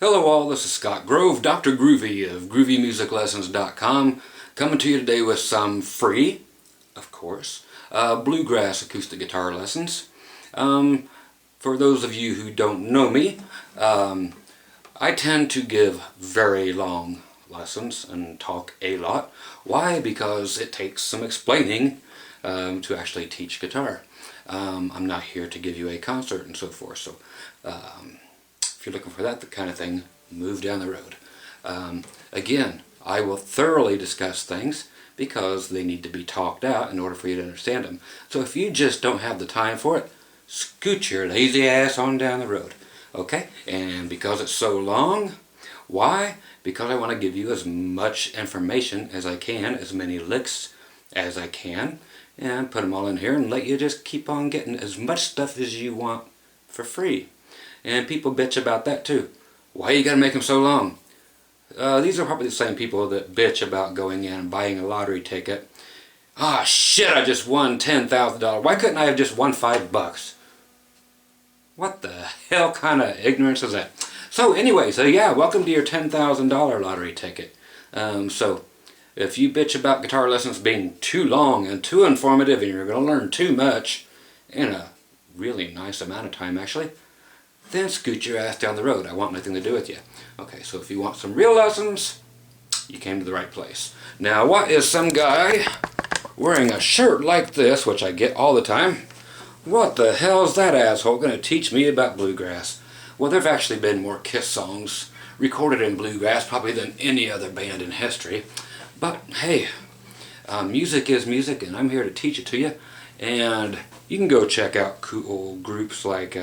Hello all, this is Scott Grove, Dr. Groovy of GroovyMusicLessons.com, coming to you today with some free, of course, Bluegrass acoustic guitar lessons. For those of you who don't know me, I tend to give very long lessons and talk a lot. Why? Because it takes some explaining to actually teach guitar. I'm not here to give you a concert and so forth, so if you're looking for that kind of thing, move down the road. Again, I will thoroughly discuss things because they need to be talked out in order for you to understand them. So if you just don't have the time for it, scoot your lazy ass on down the road. Okay? And because it's so long, why? Because I want to give you as much information as I can, as many licks as I can, and put them all in here and let you just keep on getting as much stuff as you want for free. And people bitch about that too. Why you gotta make them so long? These are probably the same people that bitch about going in and buying a lottery ticket. Ah, shit, I just won $10,000. Why couldn't I have just won $5? What the hell kind of ignorance is that? So anyway, yeah, welcome to your $10,000 lottery ticket. So if you bitch about guitar lessons being too long and too informative and you're going to learn too much in a really nice amount of time actually, then scoot your ass down the road. I want nothing to do with you. Okay, so if you want some real lessons, you came to the right place. Now, what is some guy wearing a shirt like this, which I get all the time? What the hell is that asshole going to teach me about bluegrass? Well, there have actually been more Kiss songs recorded in bluegrass probably than any other band in history. But hey, music is music, and I'm here to teach it to you. And you can go check out cool groups like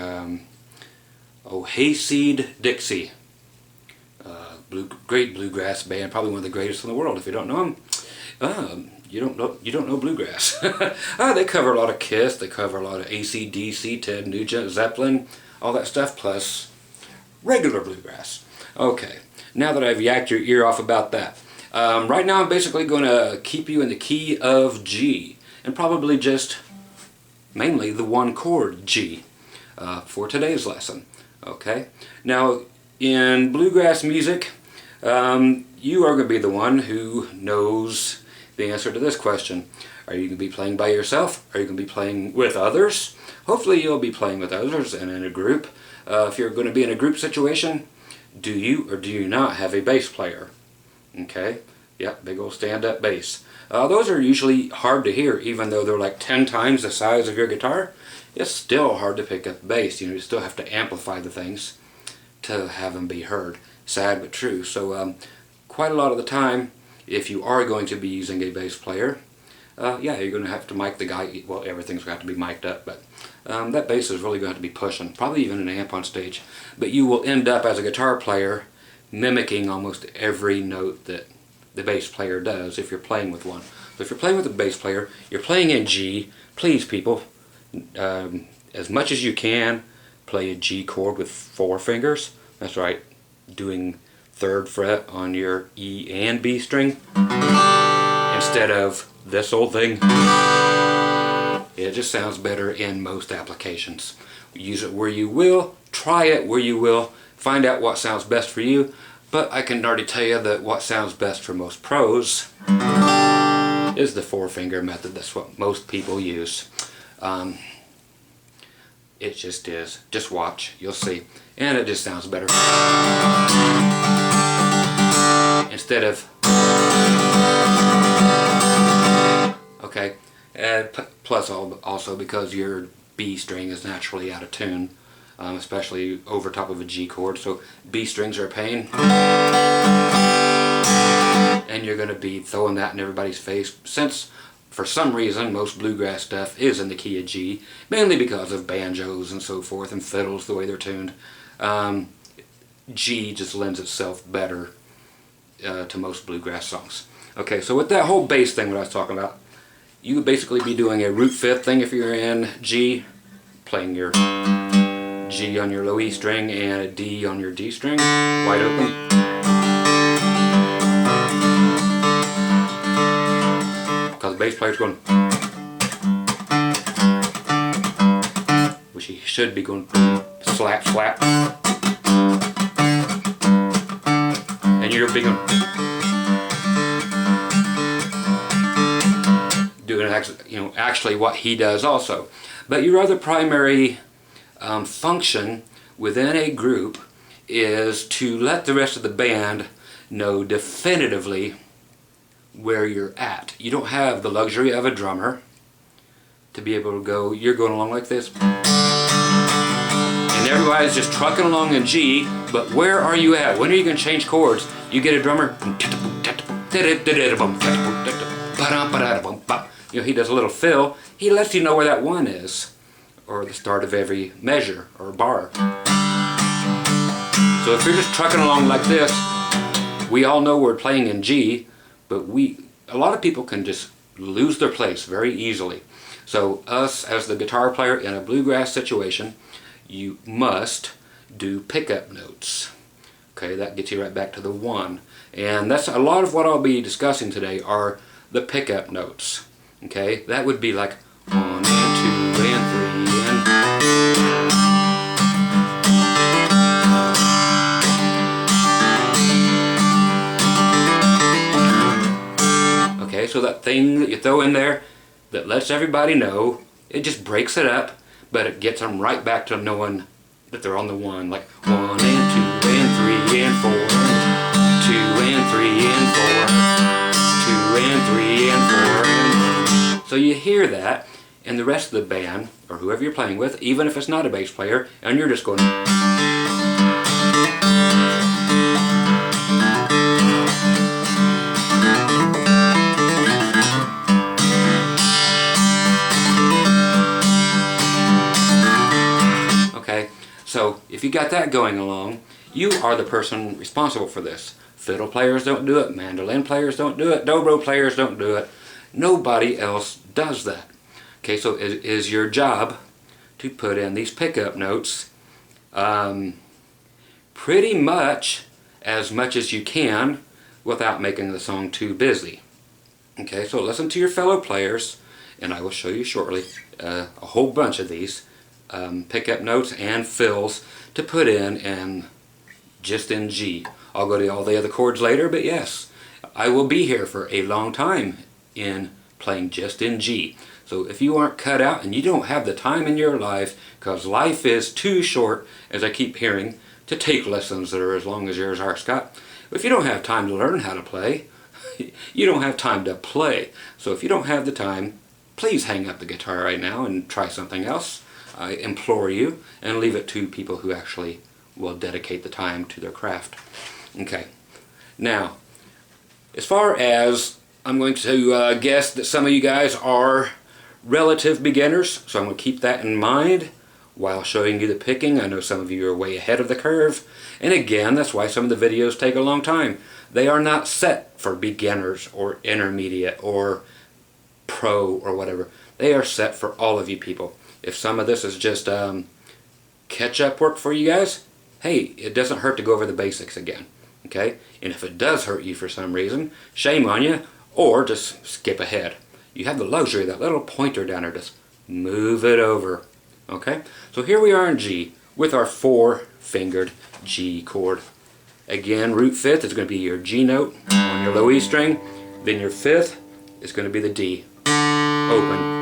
Hayseed Dixie, great bluegrass band, probably one of the greatest in the world. If you don't know them, you don't know bluegrass. They cover a lot of Kiss, they cover a lot of AC/DC, Ted Nugent, Zeppelin, all that stuff, plus regular bluegrass. Okay, now that I've yacked your ear off about that, right now I'm basically going to keep you in the key of G, and probably just mainly the one chord G for today's lesson. Okay, now in bluegrass music, you are going to be the one who knows the answer to this question. Are you going to be playing by yourself? Are you going to be playing with others? Hopefully you'll be playing with others and in a group. If you're going to be in a group situation, do you or do you not have a bass player? Okay, yep, big old stand-up bass. Those are usually hard to hear, even though they're like 10 times the size of your guitar. It's still hard to pick up bass. You still have to amplify the things to have them be heard. Sad but true. So quite a lot of the time, if you are going to be using a bass player, yeah, you're going to have to mic the guy. Well, everything's got to be mic'd up, but that bass is really going to have to be pushing, probably even an amp on stage. But you will end up as a guitar player mimicking almost every note that the bass player does if you're playing with one. So if you're playing with a bass player, you're playing in G. Please, people, as much as you can, play a G chord with 4 fingers. That's right, doing 3rd fret on your E and B string instead of this old thing. It just sounds better in most applications. Use it where you will, try it where you will, find out what sounds best for you. But I can already tell you that what sounds best for most pros is the 4-finger method. That's what most people use. It just is. Just watch. You'll see. And it just sounds better. Instead of... Okay. Plus also because your B string is naturally out of tune. Especially over top of a G chord, so B strings are a pain. And you're going to be throwing that in everybody's face, since for some reason most bluegrass stuff is in the key of G, mainly because of banjos and so forth, and fiddles, the way they're tuned. G just lends itself better to most bluegrass songs. Okay, so with that whole bass thing that I was talking about, you would basically be doing a root 5th thing if you're in G, playing your G on your low E string and a D on your D string, wide open. Because the bass player's going, which he should be going slap, slap. you're doing actually what he does also. But your other primary function within a group is to let the rest of the band know definitively where you're at. You don't have the luxury of a drummer to be able to go, you're going along like this, and everybody's just trucking along in G, but where are you at? When are you going to change chords? You get a drummer, he does a little fill, he lets you know where that one is, or the start of every measure or bar. So if you're just trucking along like this, we all know we're playing in G, but a lot of people can just lose their place very easily. So us as the guitar player in a bluegrass situation, you must do pickup notes. Okay, that gets you right back to the one. And that's a lot of what I'll be discussing today are the pickup notes. Okay, that would be like 1 and 2 and 3 and... Okay, so that thing that you throw in there that lets everybody know, it just breaks it up, but it gets them right back to knowing that they're on the one, like 1 and 2 and 3 and 4, 2 and 3 and 4, 2 and 3 and 4. So you hear that, and the rest of the band, or whoever you're playing with, even if it's not a bass player, and you're just going... So if you got that going along, you are the person responsible for this. Fiddle players don't do it, mandolin players don't do it, dobro players don't do it. Nobody else does that. Okay, so it is your job to put in these pickup notes pretty much as you can without making the song too busy. Okay, so listen to your fellow players, and I will show you shortly a whole bunch of these pickup notes and fills to put in and just in G. I'll go to all the other chords later, but yes, I will be here for a long time in playing just in G. So if you aren't cut out and you don't have the time in your life, because life is too short, as I keep hearing, to take lessons that are as long as yours are, Scott. If you don't have time to learn how to play, you don't have time to play. So if you don't have the time, please hang up the guitar right now and try something else. I implore you, and leave it to people who actually will dedicate the time to their craft. Okay, now, as far as I'm going to guess that some of you guys are relative beginners, so I'm going to keep that in mind while showing you the picking. I know some of you are way ahead of the curve, and again, that's why some of the videos take a long time. They are not set for beginners or intermediate or pro or whatever. They are set for all of you people. If some of this is just catch-up work for you guys, hey, it doesn't hurt to go over the basics again, okay? And if it does hurt you for some reason, shame on you, or just skip ahead. You have the luxury of that little pointer down there, just move it over, okay? So here we are in G with our 4-fingered G chord. Again, root 5th is going to be your G note on your low E string, then your 5th is going to be the D, open.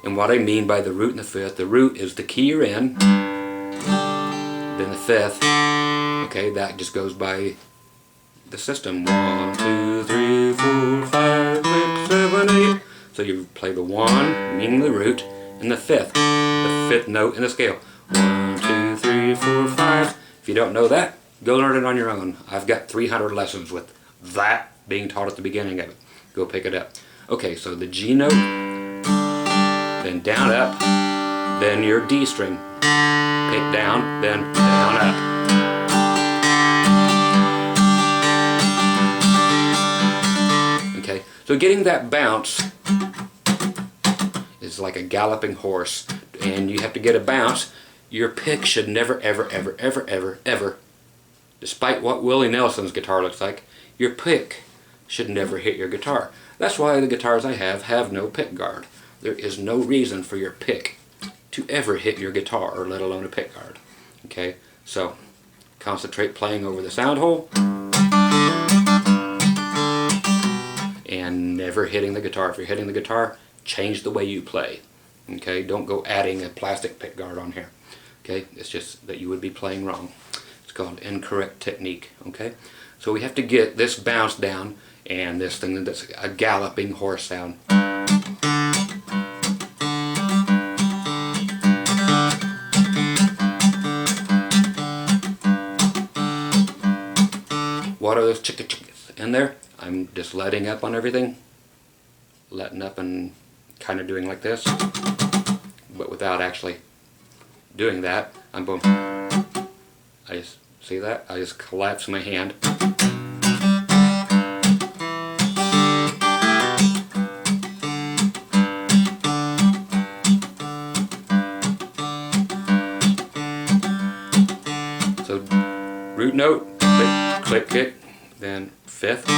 And what I mean by the root and the 5th, the root is the key you're in, then the 5th, okay, that just goes by the system. 1, 2, 3, 4, 5, 6, 7, 8. So you play the 1, meaning the root, and the 5th, the 5th note in the scale. 1, 2, 3, 4, 5. If you don't know that, go learn it on your own. I've got 300 lessons with that being taught at the beginning of it. Go pick it up. Okay, so the G note, then down up, then your D string, pick down, then down up. Okay, so getting that bounce is like a galloping horse, and you have to get a bounce. Your pick should never, ever, ever, ever, ever, ever, despite what Willie Nelson's guitar looks like, your pick should never hit your guitar. That's why the guitars I have no pick guard. There is no reason for your pick to ever hit your guitar, or let alone a pick guard. Okay, so concentrate playing over the sound hole and never hitting the guitar. If you're hitting the guitar, change the way you play. Okay, don't go adding a plastic pick guard on here. Okay, it's just that you would be playing wrong. It's called incorrect technique. Okay, so we have to get this bounce down and this thing that's a galloping horse sound. What are those chicka chickas in there? I'm just letting up on everything. Letting up and kind of doing like this. But without actually doing that. I'm boom. I just, see that? I just collapse my hand. So root note, click, kick, then fifth.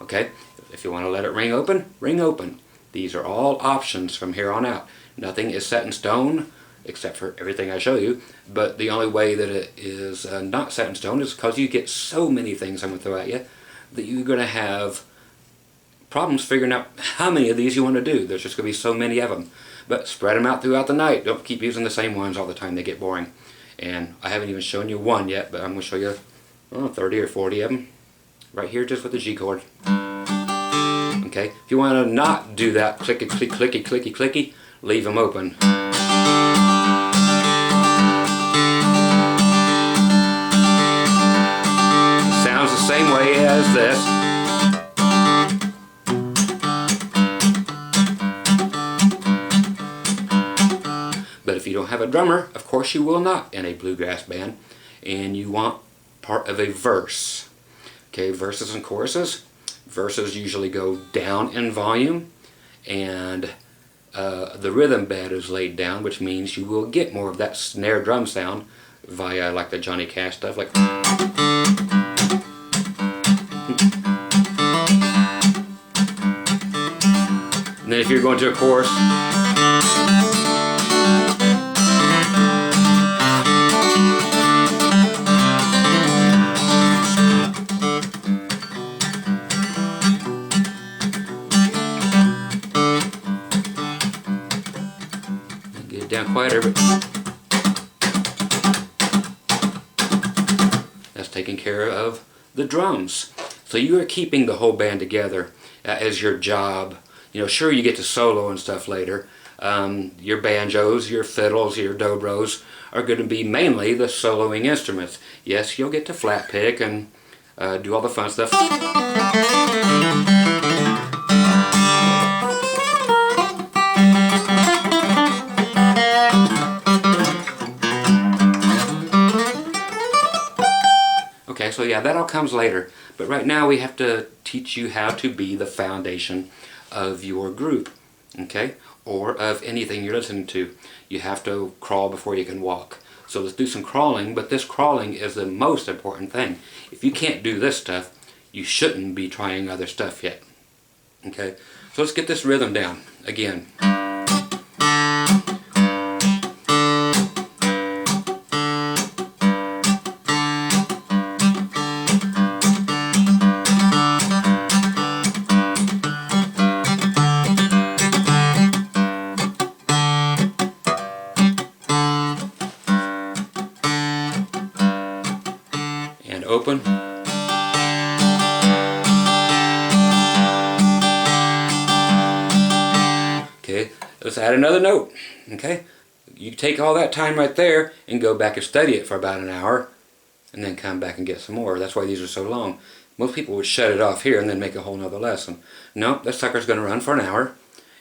Okay, if you want to let it ring open, ring open. These are all options from here on out. Nothing is set in stone except for everything I show you, but the only way that it is not set in stone is because you get so many things I'm going to throw at you that you're going to have problems figuring out how many of these you want to do. There's just going to be so many of them. But spread them out throughout the night. Don't keep using the same ones all the time. They get boring. And I haven't even shown you one yet, but I'm going to show you 30 or 40 of them right here just with the G chord. Okay, if you want to not do that clicky, clicky, clicky, clicky, clicky, leave them open. It sounds the same way as this. But if you don't have a drummer, of course you will not in a bluegrass band, and you want part of a verse. Okay, verses and choruses. Verses usually go down in volume, and the rhythm bed is laid down, which means you will get more of that snare drum sound via like the Johnny Cash stuff, like. And then if you're going to a chorus, get it down quieter, but that's taking care of the drums. So you are keeping the whole band together as your job. You know, sure, you get to solo and stuff later. Your banjos, your fiddles, your dobros are going to be mainly the soloing instruments. Yes, you'll get to flat pick and do all the fun stuff. Okay, so yeah, that all comes later. But right now we have to teach you how to be the foundation of your group, okay? Or of anything you're listening to. You have to crawl before you can walk. So let's do some crawling, but this crawling is the most important thing. If you can't do this stuff, you shouldn't be trying other stuff yet. Okay, so let's get this rhythm down again. And open. Okay, let's add another note. Okay, you take all that time right there and go back and study it for about an hour and then come back and get some more. That's why these are so long. Most people would shut it off here and then make a whole nother lesson. No, this sucker's going to run for an hour,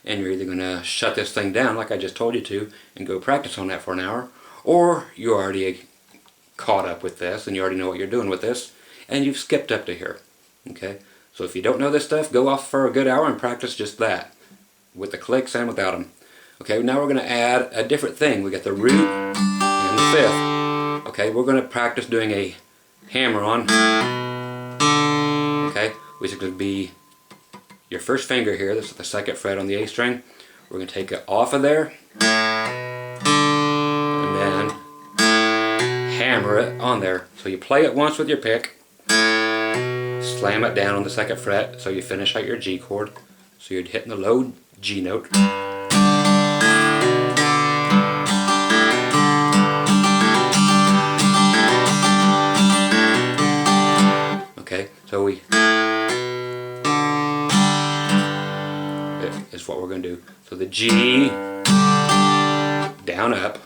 and you're either going to shut this thing down like I just told you to and go practice on that for an hour, or you're already caught up with this and you already know what you're doing with this and you've skipped up to here. Okay, so if you don't know this stuff, go off for a good hour and practice just that with the clicks and without them. Okay, now we're going to add a different thing. We got the root and the fifth. Okay, we're going to practice doing a hammer on, okay, which is going to be your first finger here. This is the second fret on the A string. We're going to take it off of there and then hammer it on there. So you play it once with your pick, slam it down on the 2nd fret, so you finish out your G chord. So you're hitting the low G note. Okay, so is what we're going to do. So the G, down, up.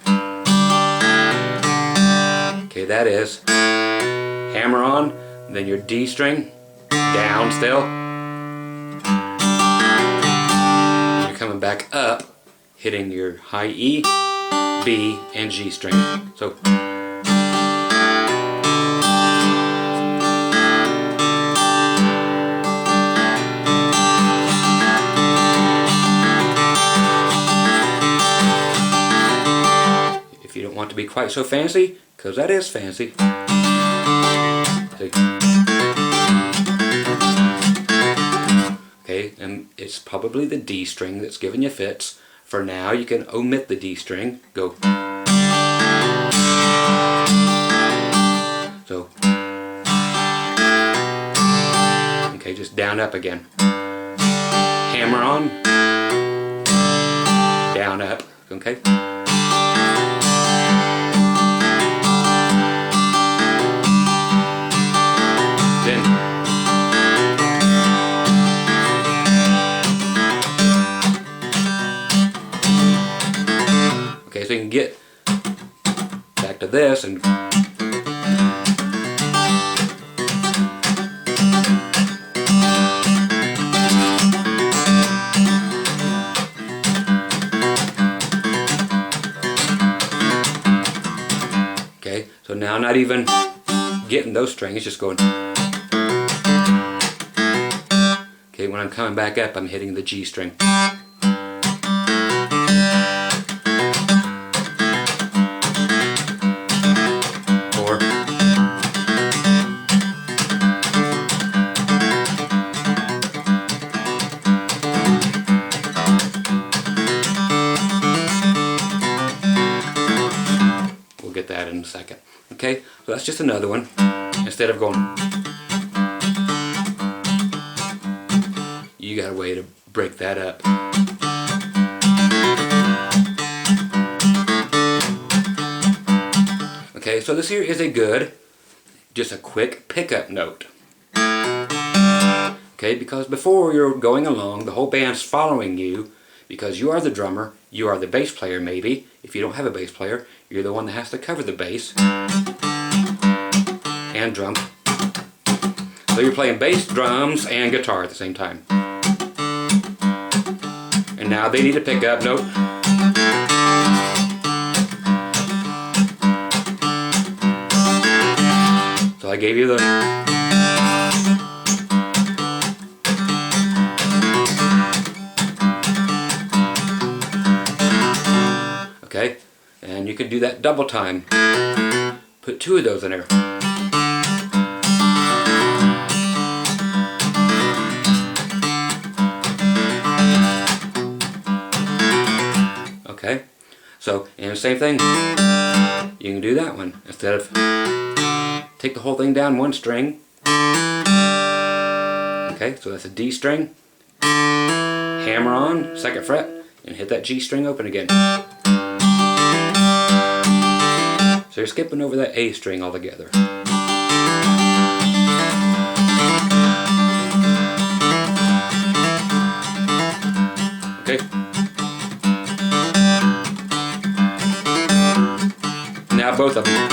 Okay, that is. Hammer on, then your D string, down still. And you're coming back up, hitting your high E, B, and G string. So if you don't want to be quite so fancy, because that is fancy. Okay, and it's probably the D string that's giving you fits. For now, you can omit the D string. Go. So, okay, just down, up again. Hammer on, down, up. Okay. Okay, so you can get back to this and okay, so now not even getting those strings, just going. Okay, when I'm coming back up, I'm hitting the G string. We'll get that in a second. Okay, so that's just another one. Instead of going, you got a way to break that up. Okay, so this here is just a quick pickup note. Okay, because before you're going along, the whole band's following you, because you are the drummer, you are the bass player maybe. If you don't have a bass player, you're the one that has to cover the bass and drum. So you're playing bass, drums, and guitar at the same time. And now they need a pickup note. So I gave you the... Okay, and you could do that double time. Put 2 of those in there. Okay, so, and same thing, you can do that one. Instead of take the whole thing down one string. Okay, so that's a D string. Hammer on, 2nd fret, and hit that G string open again. So you're skipping over that A string altogether. Okay. Now both of them.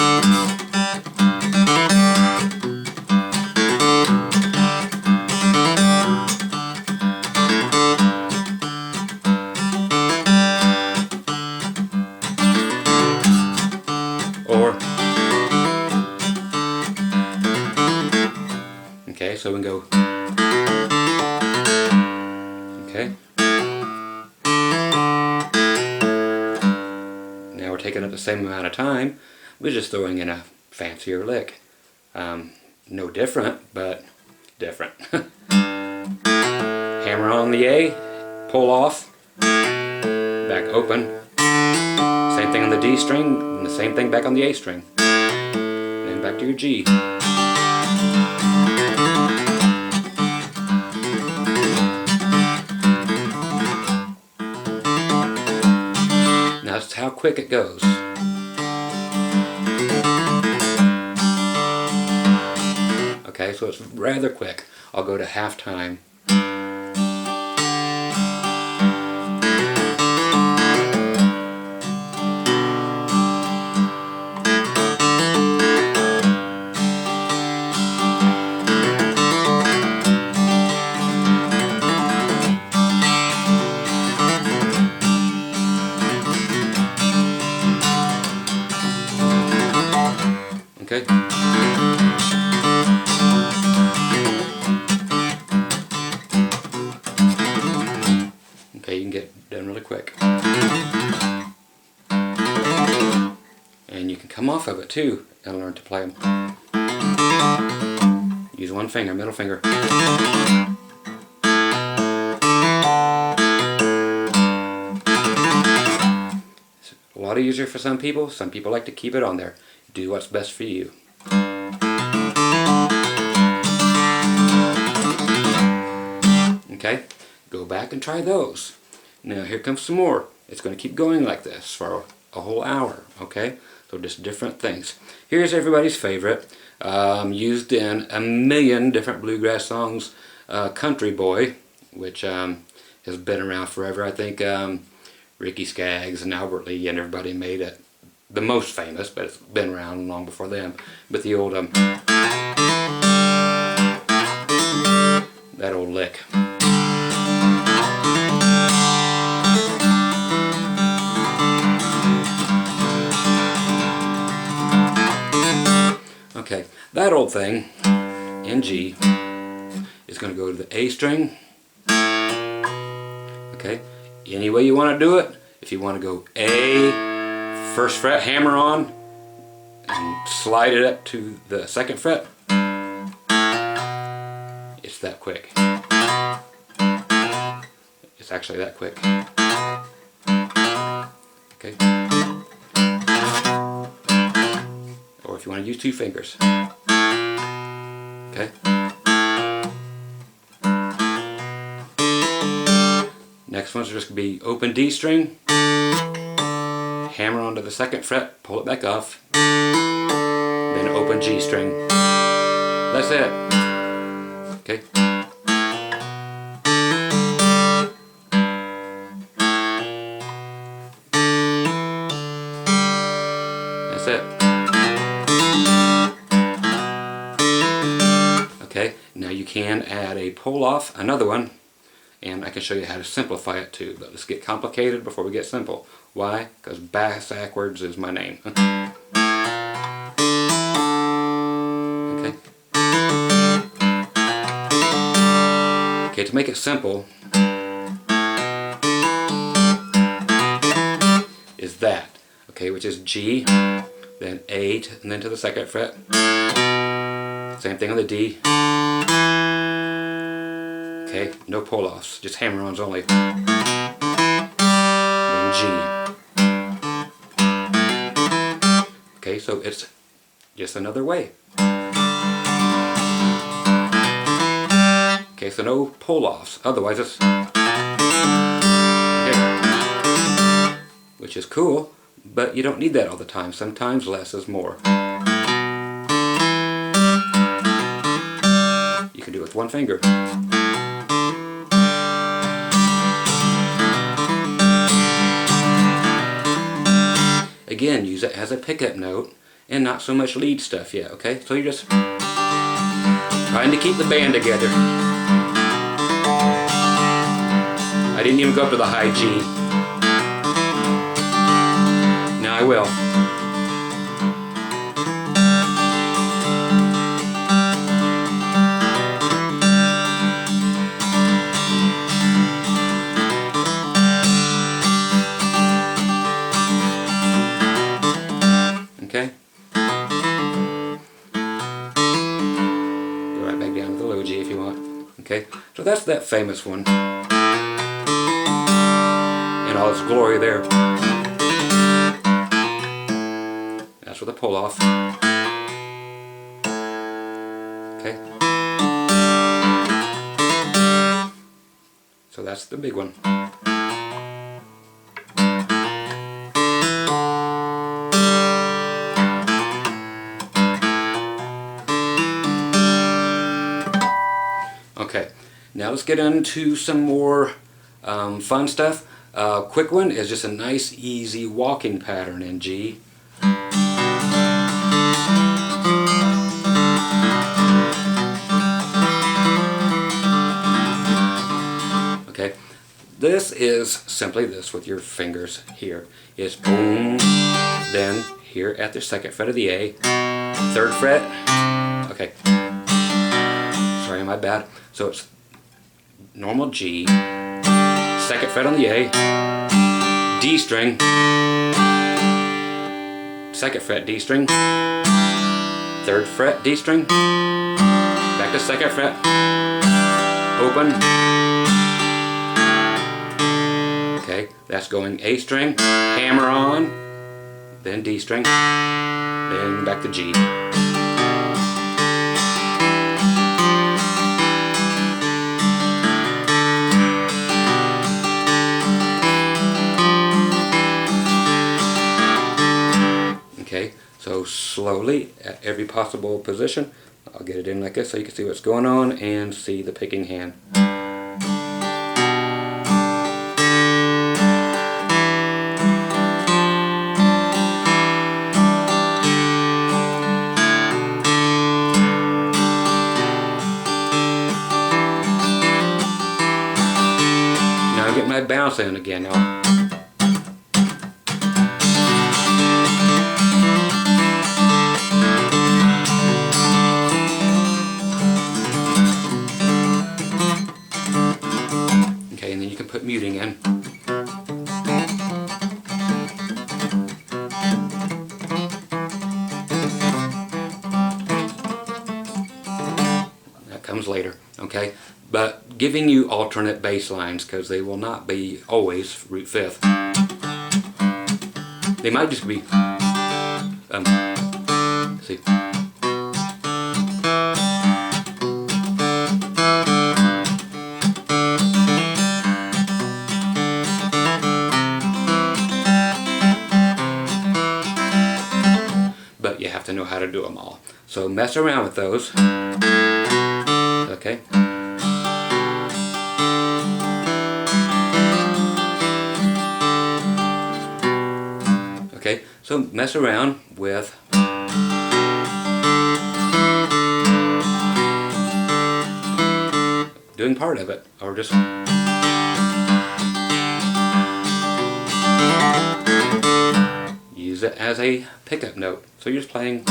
Okay, so we can go. Okay. Now we're taking up the same amount of time. We're just throwing in a fancier lick. No different, but different. Hammer on the A, pull off, back open. Same thing on the D string, and the same thing back on the A string. to your G. Now that's how quick it goes. Okay, so it's rather quick. I'll go to half time. Okay. Okay, you can get it done really quick. And you can come off of it too and learn to play them. Use one finger, middle finger. It's a lot easier for some people. Some people like to keep it on there. Do what's best for you. Okay, go back and try those. Now here comes some more. It's going to keep going like this for a whole hour, okay? So just different things. Here's everybody's favorite, used in a million different bluegrass songs, Country Boy, which has been around forever. I think Ricky Skaggs and Albert Lee and everybody made it the most famous, but it's been around long before them. But the old, that old lick. Okay, that old thing in G is going to go to the A string. Okay, any way you want to do it. If you want to go A, first fret, hammer on, and slide it up to the second fret, it's that quick. It's actually that quick. Okay. Or if you want to use two fingers. Okay. Next one's just going to be open D string, hammer onto the second fret, pull it back off, then open G string. That's it. Okay. That's it. Okay, now you can add a pull off, another one, and I can show you how to simplify it too, but let's get complicated before we get simple. Why? Because backwards is my name. Okay. Okay, to make it simple is that, okay, which is G, then A, and then to the second fret. Same thing on the D. Okay, no pull-offs, just hammer-ons only. Then G. Okay, so it's just another way. Okay, so no pull-offs, otherwise it's... Okay. Which is cool, but you don't need that all the time. Sometimes less is more. You can do it with one finger. Again, use it as a pickup note and not so much lead stuff yet, okay? So you're just trying to keep the band together. I didn't even go up to the high G. Now I will. Okay. Go right back down to the low G if you want. Okay. So that's that famous one. In all its glory there. That's with a pull off. Okay. So that's the big one. Okay, now let's get into some more fun stuff. Quick one is just a nice easy walking pattern in G. Okay, this is simply this with your fingers here. It's boom, then here at the 2nd fret of the A, 3rd fret, okay, sorry my bad, so it's normal G, 2nd fret on the A, D string, 2nd fret D string, 3rd fret D string, back to 2nd fret, open, okay, that's going A string, hammer on, then D string, then back to G. Okay, so slowly at every possible position, I'll get it in like this so you can see what's going on and see the picking hand. Now I get my bounce in again now. Okay, and then you can put muting in. That comes later, okay? But giving you alternate bass lines, because they will not be always root 5th. They might just be, see. But you have to know how to do them all. So mess around with those. Okay. Okay, so mess around with doing part of it, or just use it as a pickup note. So you're just playing.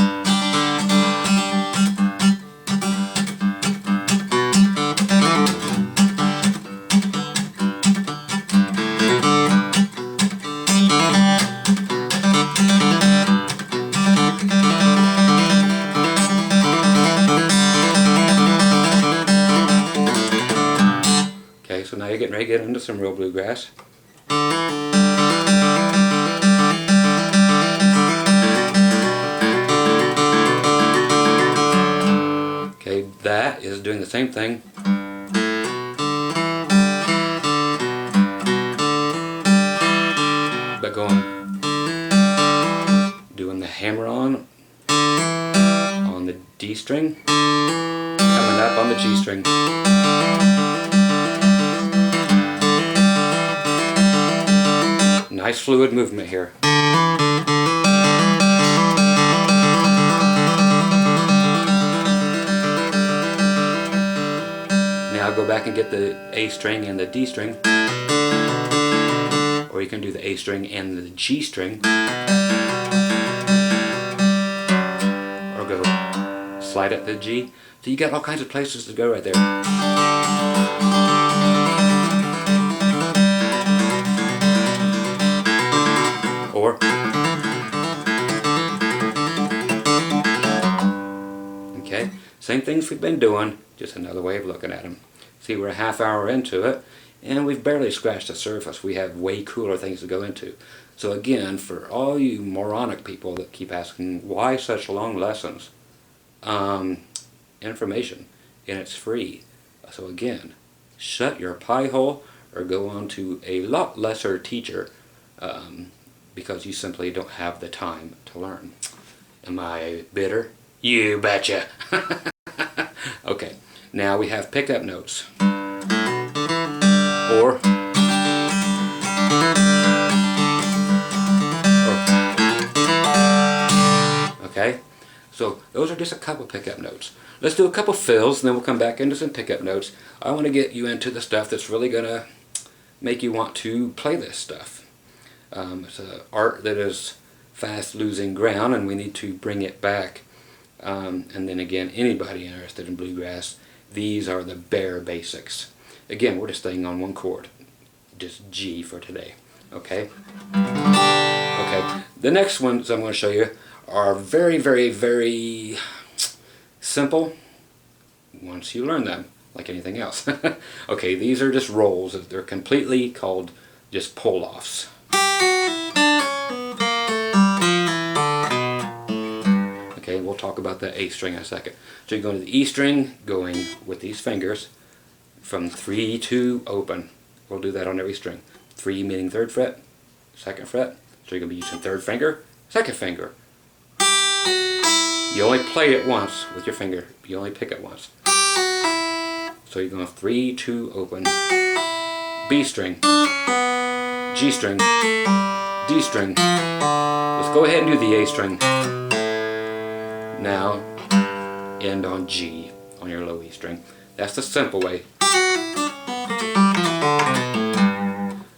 Okay, so now you're getting ready to get into some real bluegrass. Okay, that is doing the same thing. But doing the hammer on the D string, coming up on the G string. Nice fluid movement here. Now go back and get the A string and the D string, or you can do the A string and the G string, or go slide up the G. So you got all kinds of places to go right there. Or okay, same things we've been doing, just another way of looking at them. See, we're a half hour into it, and we've barely scratched the surface. We have way cooler things to go into. So again, for all you moronic people that keep asking, why such long lessons? information, and it's free. So again, shut your pie hole or go on to a lot lesser teacher because you simply don't have the time to learn. Am I bitter? You betcha! Okay, now we have pickup notes. Or okay, so those are just a couple pickup notes. Let's do a couple fills, and then we'll come back into some pickup notes. I want to get you into the stuff that's really going to make you want to play this stuff. It's an art that is fast losing ground, and we need to bring it back. And then again, anybody interested in bluegrass, these are the bare basics. Again, we're just staying on one chord, just G for today. Okay? Okay, the next ones I'm going to show you are very, very, very simple once you learn them, like anything else. Okay, these are just rolls. They're completely called just pull-offs. Okay, we'll talk about the A string in a second. So you're going to the E string, going with these fingers from 3 to open. We'll do that on every string. 3 meaning 3rd fret, 2nd fret. So you're going to be using 3rd finger, 2nd finger. You only play it once with your finger. You only pick it once. So you're going 3 to open. B string, G string, D string. Let's go ahead and do the A string. Now end on G on your low E string. That's the simple way.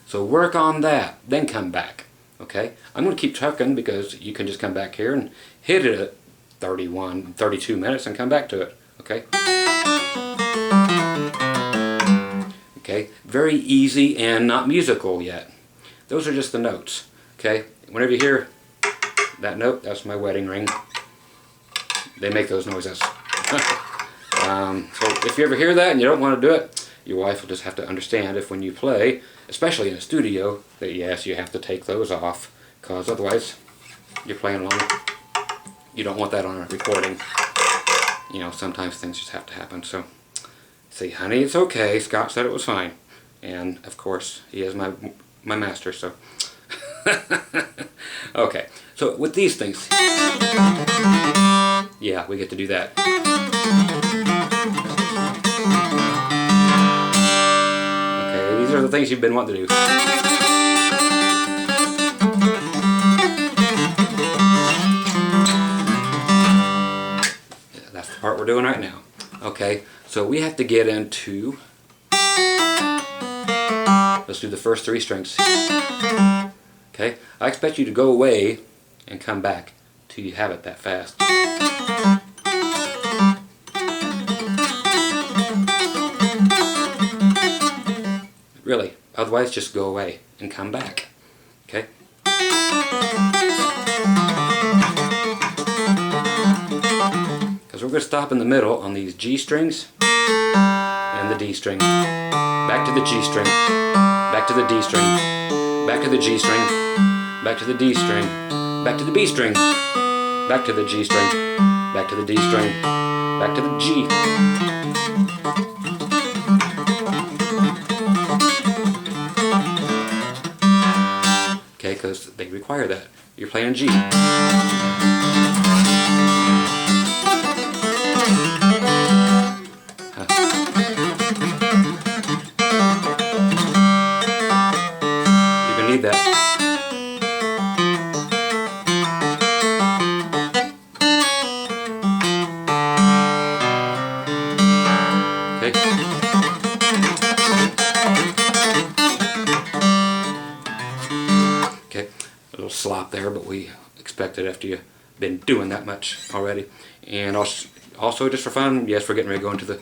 So work on that, then come back. Okay? I'm going to keep trucking because you can just come back here and hit it at 31, 32 minutes and come back to it. Okay? Okay? Very easy and not musical yet. Those are just the notes. Okay? Whenever you hear that note, that's my wedding ring. They make those noises. So if you ever hear that and you don't want to do it, your wife will just have to understand if when you play, especially in a studio, that yes, you have to take those off, because otherwise you're playing along. You don't want that on a recording. You know, sometimes things just have to happen. So say, honey, it's okay. Scott said it was fine. And of course, he is my master, so. Okay, so with these things, yeah, we get to do that. Okay, these are the things you've been wanting to do. Yeah, that's the part we're doing right now. Okay, so we have to get into, let's do the first 3 strings. Okay, I expect you to go away and come back till you have it that fast. Really, otherwise just go away and come back. Okay? Because we're going to stop in the middle on these G strings and the D string. Back to the G string, back to the D string, back to the G string, back to the D string, back to the B string, back to the G string, back to the D string, back to the G. Okay, because they require that. You're playing G. You're going to need that. Okay, a little slop there, but we expect it after you've been doing that much already. And also just for fun, yes, we're getting ready to go into the...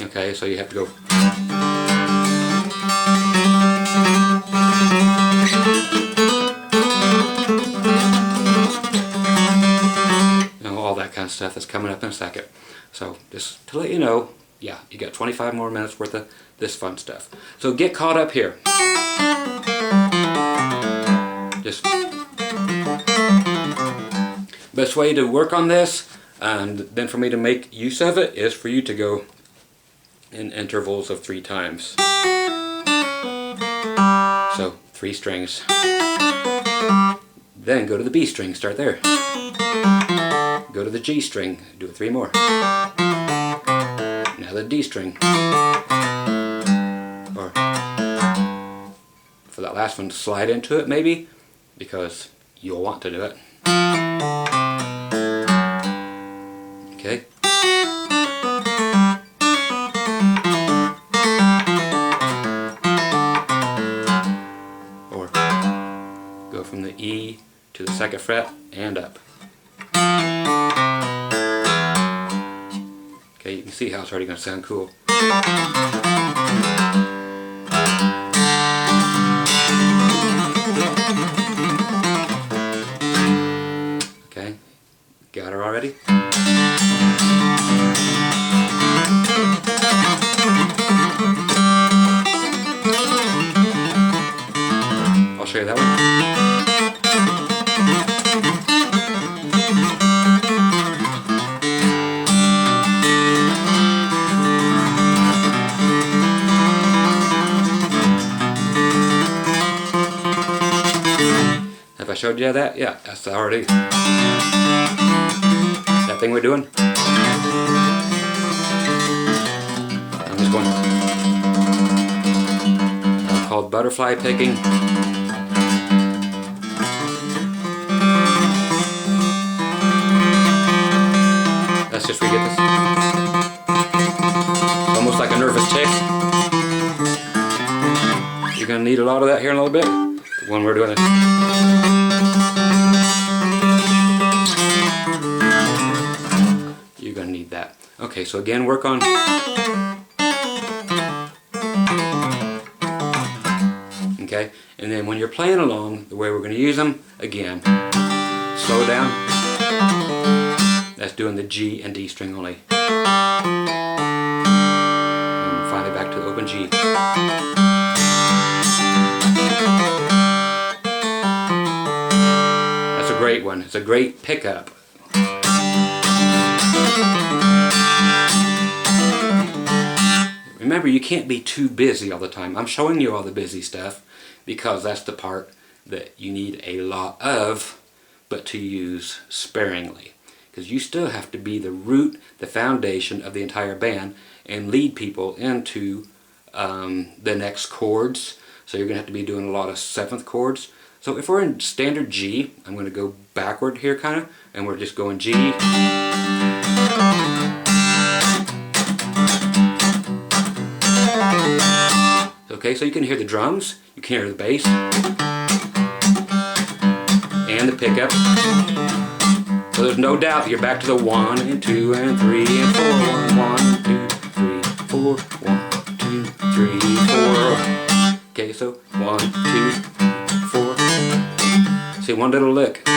Okay, so you have to go... all that kind of stuff that's coming up in a second. So just to let you know, yeah, you got 25 more minutes worth of this fun stuff. So get caught up here. Just best way to work on this, and then for me to make use of it, is for you to go in intervals of 3 times. So 3 strings. Then go to the B string, start there. Go to the G string, do it 3 more. Now the D string. Or for that last one, slide into it maybe, because you'll want to do it. Okay. Or go from the E to the 2nd fret and up. Okay, you can see how it's already going to sound cool. Okay, got her already? I'll show you that one. Have I showed you that? Yeah, that's already that thing we're doing. I'm just going called butterfly picking. That's just where you get this. It's almost like a nervous tick. You're going to need a lot of that here in a little bit when we're doing it. You're going to need that. Okay, so again, work on. Okay, and then when you're playing along, the way we're going to use them, again, slow down. That's doing the G and D string only. And finally back to the open G. That's a great one. It's a great pickup. Remember, you can't be too busy all the time. I'm showing you all the busy stuff because that's the part that you need a lot of, but to use sparingly. Because you still have to be the root, the foundation of the entire band, and lead people into the next chords. So you're going to have to be doing a lot of 7th chords. So if we're in standard G, I'm going to go backward here kind of, and we're just going G. Okay, so you can hear the drums, you can hear the bass, and the pickup. So there's no doubt that you're back to the 1 and 2 and 3 and 4. 1, 2, 3, 4. 1, 2, 3, 4. Okay, so 1, 2, 4. See, one little lick. 1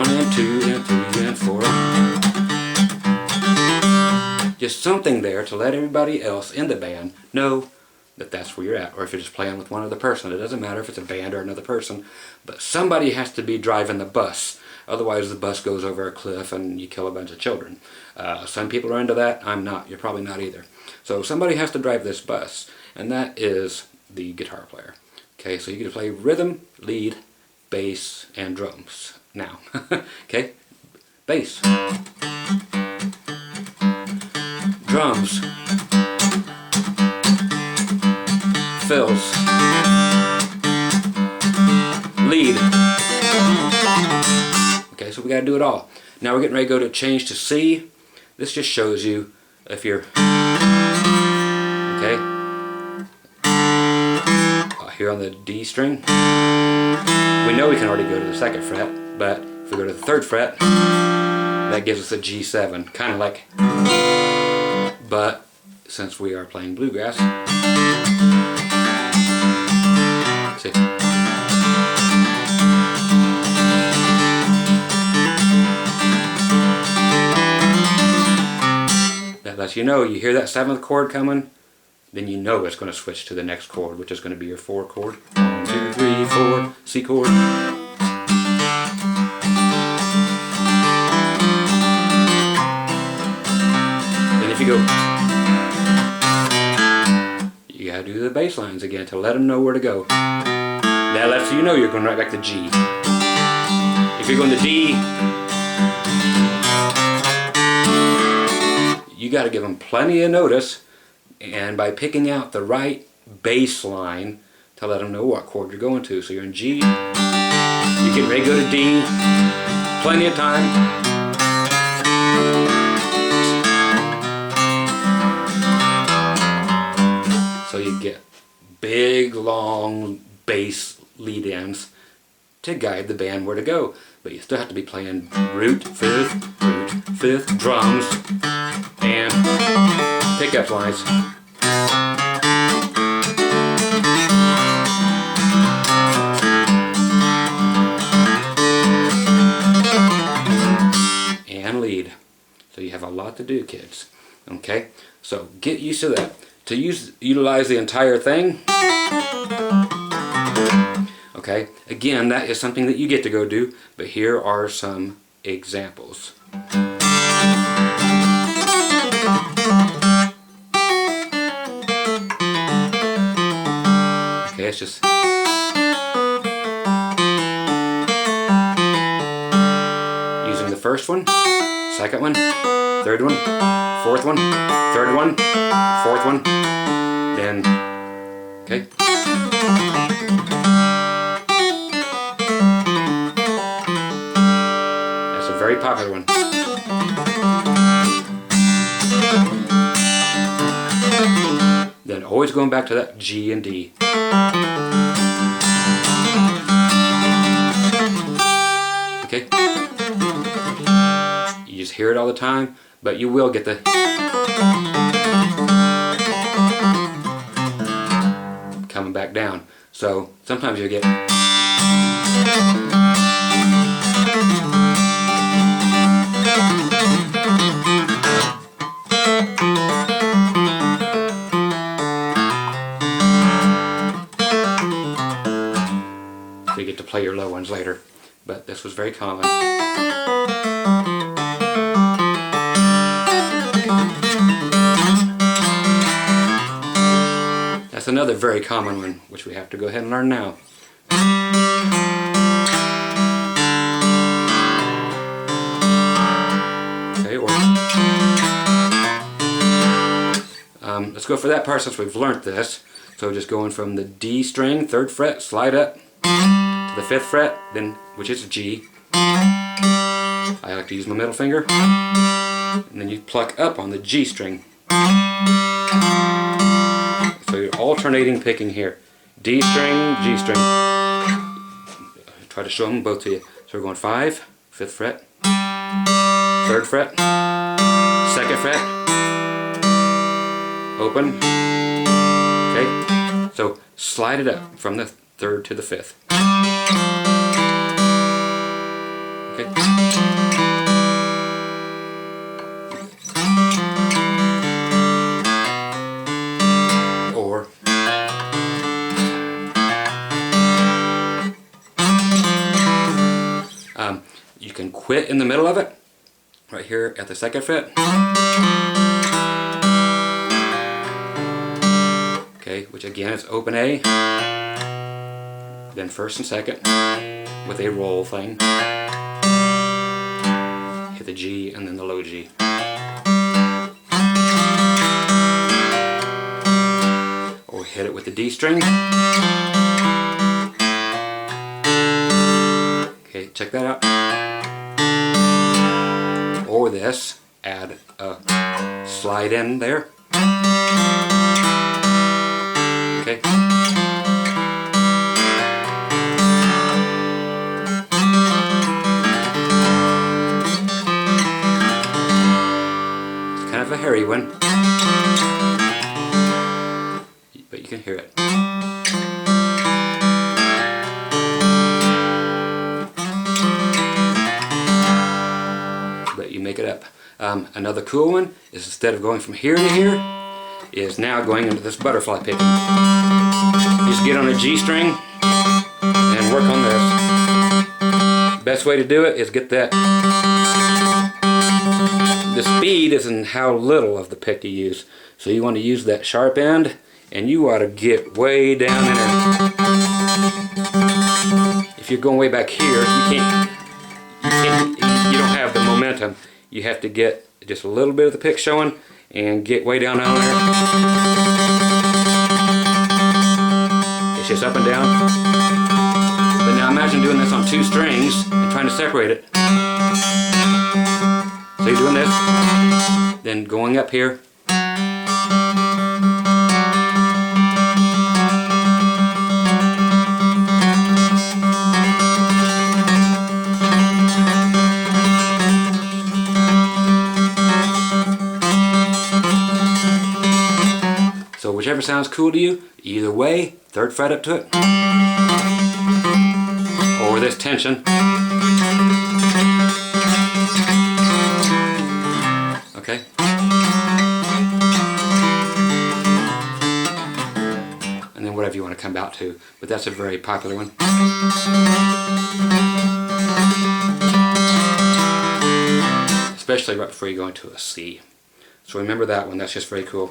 and 2 and 3 and 4. Just something there to let everybody else in the band know that that's where you're at. Or if you're just playing with one other person, it doesn't matter if it's a band or another person, but somebody has to be driving the bus. Otherwise the bus goes over a cliff and you kill a bunch of children. Some people are into that. I'm not. You're probably not either. So somebody has to drive this bus, and that is the guitar player. Okay, so you can play rhythm, lead, bass, and drums. Now, okay, bass, drums, fills, lead. Okay, so we got to do it all. Now we're getting ready to go to change to C. This just shows you if you're okay. Here on the D string, we know we can already go to the 2nd fret, but if we go to the 3rd fret, that gives us a G7, kind of like. But since we are playing bluegrass, see. That lets you know, you hear that 7th chord coming, then you know it's going to switch to the next chord, which is going to be your 4 chord. 1, 2, 3, 4, C chord. Then if you go, you gotta do the bass lines again to let them know where to go. That lets you know you're going right back to G. If you're going to D, you got to give them plenty of notice, and by picking out the right bass line to let them know what chord you're going to. So you're in G, you get ready to go to D, plenty of time. So you get big, long bass lead-ins to guide the band where to go. But you still have to be playing root, fifth, drums, and pickup lines. And lead. So you have a lot to do, kids. Okay? So get used to that. To utilize the entire thing, okay, again, that is something that you get to go do, but here are some examples. Okay, it's just using the first one, second one, third one, fourth one, third one, fourth one, then, okay. That's a very popular one. Then always going back to that G and D. Okay? You just hear it all the time, but you will get the coming back down. So sometimes you'll get so you get to play your low ones later. But this was very common. That's another very common one, which we have to go ahead and learn now. Okay, or let's go for that part since we've learned this. So just going from the D string, 3rd fret, slide up to the 5th fret, then which is a G. I like to use my middle finger, and then you pluck up on the G string. So you're alternating picking here. D string, G string. Try to show them both to you. So we're going 5, 5th fret, 3rd fret, 2nd fret, open. Okay, so slide it up from the 3rd to the 5th. Okay. Or you can quit in the middle of it, right here at the 2nd fret. Okay, which again is open A, then 1st and 2nd with a roll thing. Hit the G and then the low G. Or hit it with the D string. Okay, check that out. Or this, add a slide in there. Okay. It's kind of a hairy one, but you can hear it. But you make it up. Another cool one is instead of going from here to here, is now going into this butterfly picking. Just get on a G string and work on this. Best way to do it is get that. The speed is in how little of the pick you use. So you want to use that sharp end, and you ought to get way down in there. If you're going way back here, you don't have the momentum. You have to get just a little bit of the pick showing and get way down there. It's just up and down. But now imagine doing this on 2 strings and trying to separate it. So you're doing this, then going up here. So whichever sounds cool to you, either way, 3rd fret up to it. Or this tension. Okay. And then whatever you want to come out to, but that's a very popular one. Especially right before you go into a C. So remember that one, that's just very cool.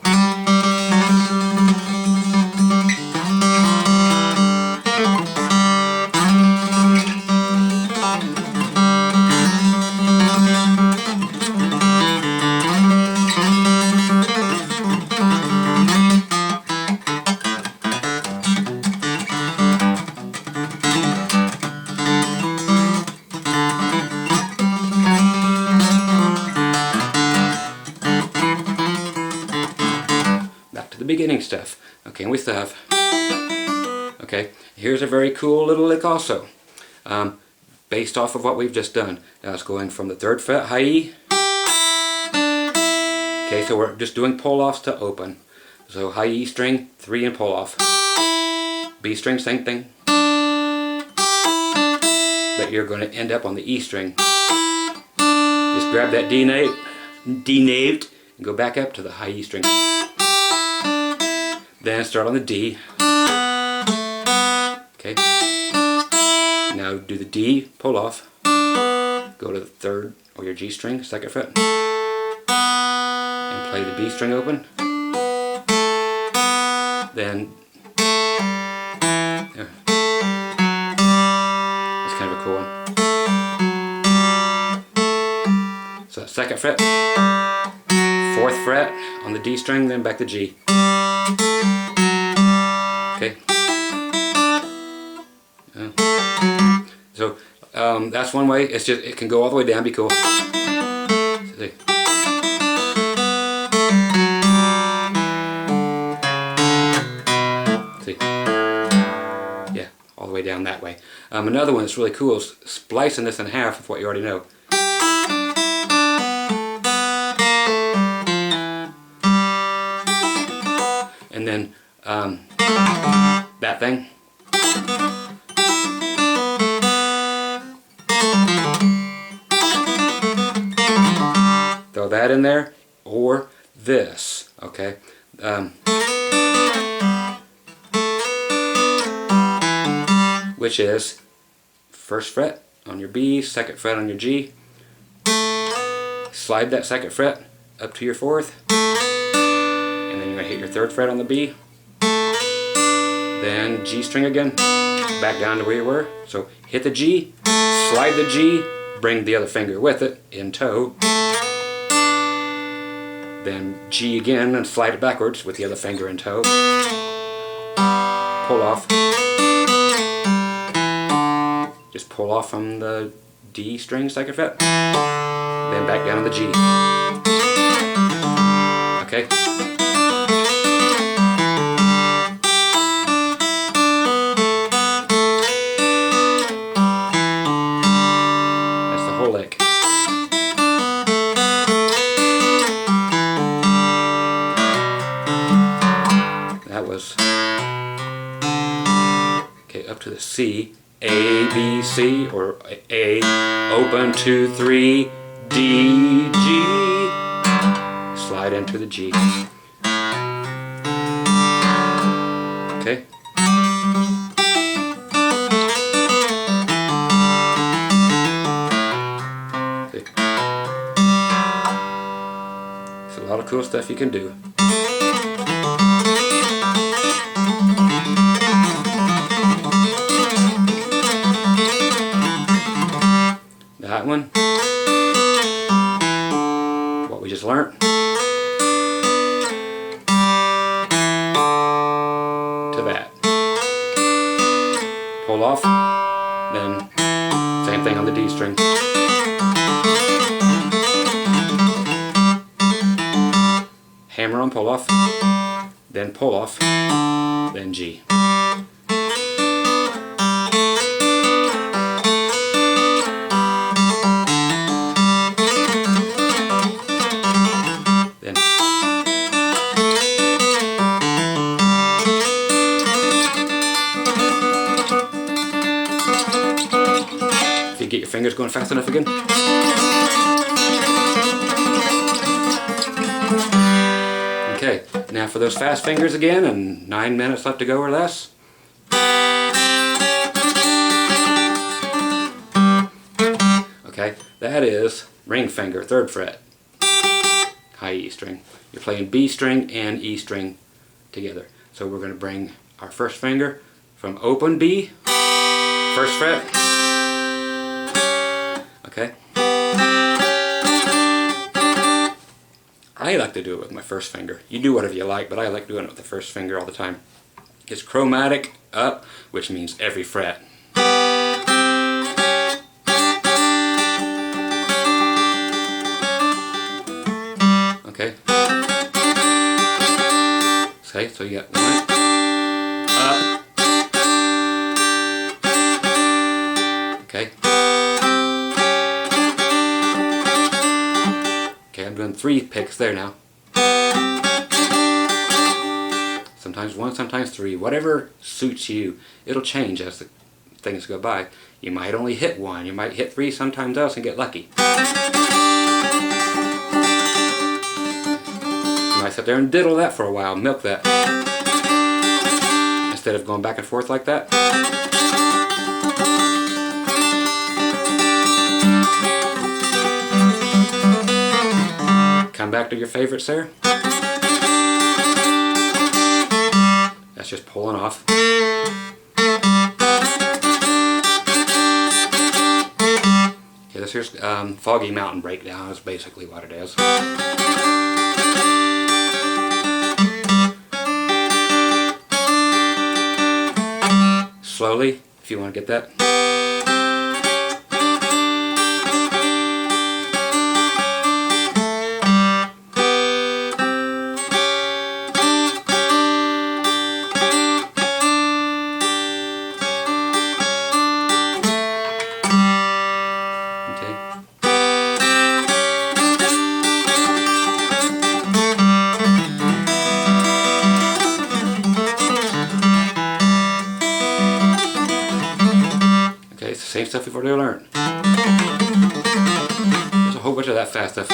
Beginning stuff. Okay, and we still have. Okay, here's a very cool little lick also, based off of what we've just done. Now it's going from the 3rd fret, high E. Okay, so we're just doing pull-offs to open. So high E string, 3 and pull-off. B string, same thing. But you're going to end up on the E string. Just grab that D note, and go back up to the high E string. Then start on the D. Okay. Now do the D, pull off. Go to the 3rd or your G string, 2nd fret. And play the B string open. Then, yeah. That's kind of a cool one. So 2nd fret, 4th fret on the D string, then back to G. Okay. So that's one way. It's just it can go all the way down. Be cool. See. See. Yeah, all the way down that way. Another one that's really cool is splicing this in half with what you already know. And then that thing. Throw that in there, or this, okay? Which is 1st fret on your B, 2nd fret on your G. Slide that 2nd fret up to your 4th. And then you're going to hit your 3rd fret on the B. Then G string again, back down to where you were. So hit the G, slide the G, bring the other finger with it in tow. Then G again and slide it backwards with the other finger in tow. Pull off. Just pull off from the D string, 2nd fret. Then back down to the G. Okay? Lick. That was okay. Up to the C, A, B, C, or A, open 2, 3, D, G, slide into the G. Okay. See. There's a lot of cool stuff you can do. That one, what we just learned, to that. Pull off, then same thing on the D string. Hammer on pull off, then pull off, then G. Get your fingers going fast enough again. Okay, now for those fast fingers again, and 9 minutes left to go or less. Okay, that is ring finger, 3rd fret, high E string. You're playing B string and E string together. So we're going to bring our first finger from open B, 1st fret. Okay. I like to do it with my 1st finger. You do whatever you like, but I like doing it with the 1st finger all the time. It's chromatic up, which means every fret. Okay. Okay, so you got 1 up. Okay. Okay, I'm doing 3 picks there now. Sometimes 1, sometimes 3. Whatever suits you. It'll change as the things go by. You might only hit 1. You might hit 3 sometimes else and get lucky. You might sit there and diddle that for a while. Milk that. Instead of going back and forth like that. Come back to your favorites there. That's just pulling off. Okay, this here's Foggy Mountain Breakdown is basically what it is. Slowly, if you want to get that. Same stuff we've already learned. There's a whole bunch of that fast stuff.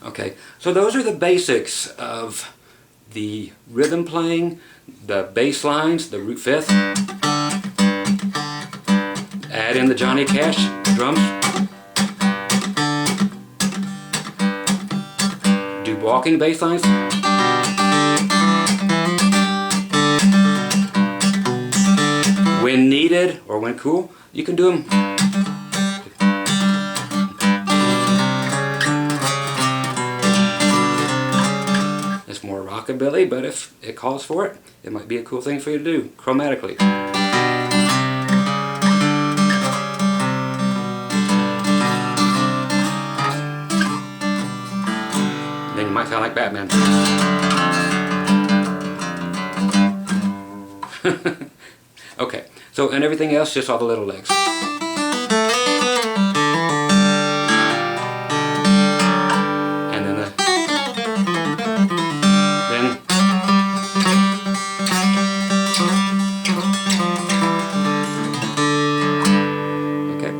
Okay, so those are the basics of the rhythm playing, the bass lines, the root 5th. Add in the Johnny Cash drums. Do walking bass lines. When needed or when cool, you can do them. It's more rockabilly, but if it calls for it, it might be a cool thing for you to do chromatically. Then you might sound like Batman. Okay, so and everything else, just all the little legs. And then okay,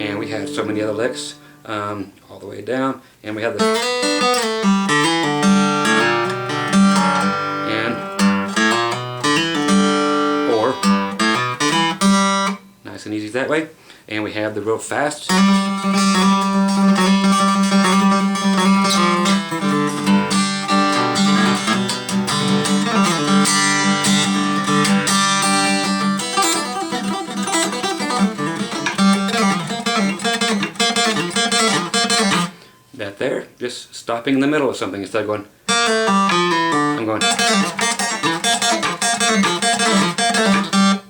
and we had so many other licks all the way down, and we have the that way. And we have the real fast. That there, just stopping in the middle of something instead of going, I'm going.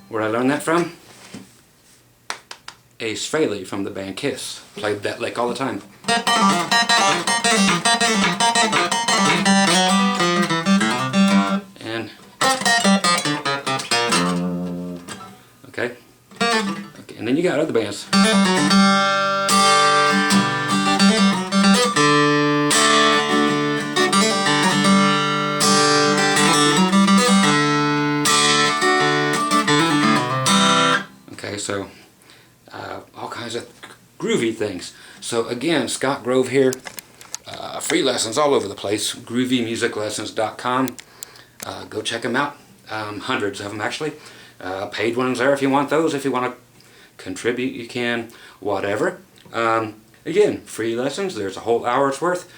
Where I learned that from? Ace Frehley from the band Kiss. Played that lick all the time. And okay, and then you got other bands. Okay, so all kinds of groovy things. So again, Scott Grove here. Free lessons all over the place. GroovyMusicLessons.com. Go check them out. Hundreds of them actually. Paid ones there if you want those. If you want to contribute, you can. Whatever. Again, free lessons. There's a whole hour's worth.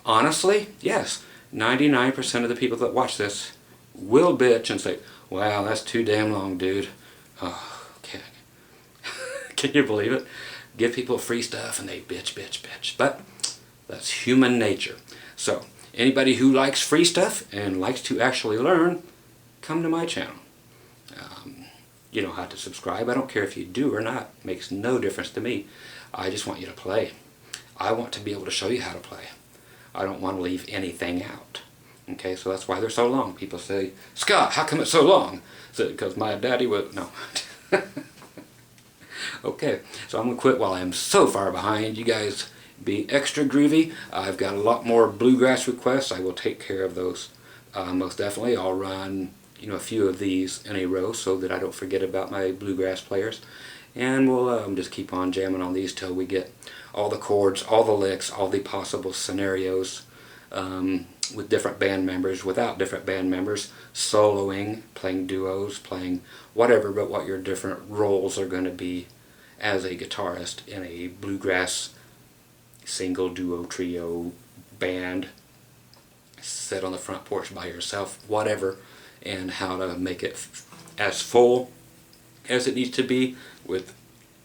Honestly, yes, 99% of the people that watch this will bitch and say, "Wow, that's too damn long, dude." Oh, okay. Can you believe it? Give people free stuff and they bitch, bitch, bitch. But that's human nature. So anybody who likes free stuff and likes to actually learn, come to my channel. You don't have to subscribe. I don't care if you do or not. It makes no difference to me. I just want you to play. I want to be able to show you how to play. I don't want to leave anything out. Okay, so that's why they're so long. People say, "Scott, how come it's so long?" So, because my daddy was, no. Okay, so I'm going to quit while I'm so far behind. You guys be extra groovy. I've got a lot more bluegrass requests. I will take care of those most definitely. I'll run a few of these in a row so that I don't forget about my bluegrass players. And we'll just keep on jamming on these till we get all the chords, all the licks, all the possible scenarios with different band members, without different band members, soloing, playing duos, playing whatever, but what your different roles are going to be as a guitarist in a bluegrass single, duo, trio, band, sit on the front porch by yourself, whatever, and how to make it as full as it needs to be with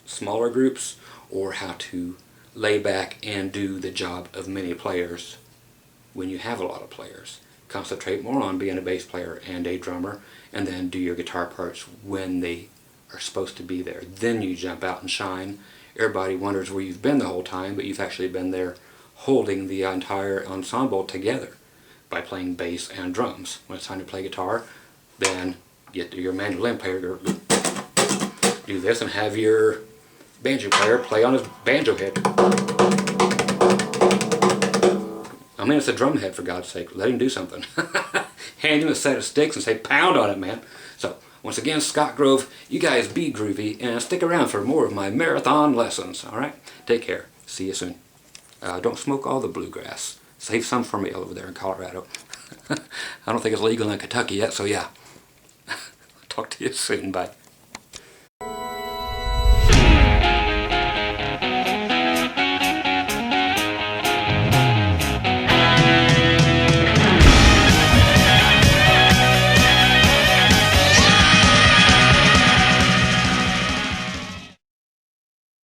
smaller groups, or how to lay back and do the job of many players when you have a lot of players. Concentrate more on being a bass player and a drummer, and then do your guitar parts when they are supposed to be there. Then you jump out and shine. Everybody wonders where you've been the whole time, but you've actually been there holding the entire ensemble together by playing bass and drums. When it's time to play guitar, then get your mandolin player, do this, and have your banjo player play on his banjo head. I mean, it's a drum head, for God's sake. Let him do something. Hand him a set of sticks and say, "Pound on it, man." So, once again, Scott Grove, you guys be groovy, and stick around for more of my marathon lessons, alright? Take care. See you soon. Don't smoke all the bluegrass. Save some for me over there in Colorado. I don't think it's legal in Kentucky yet, so yeah. Talk to you soon. Bye.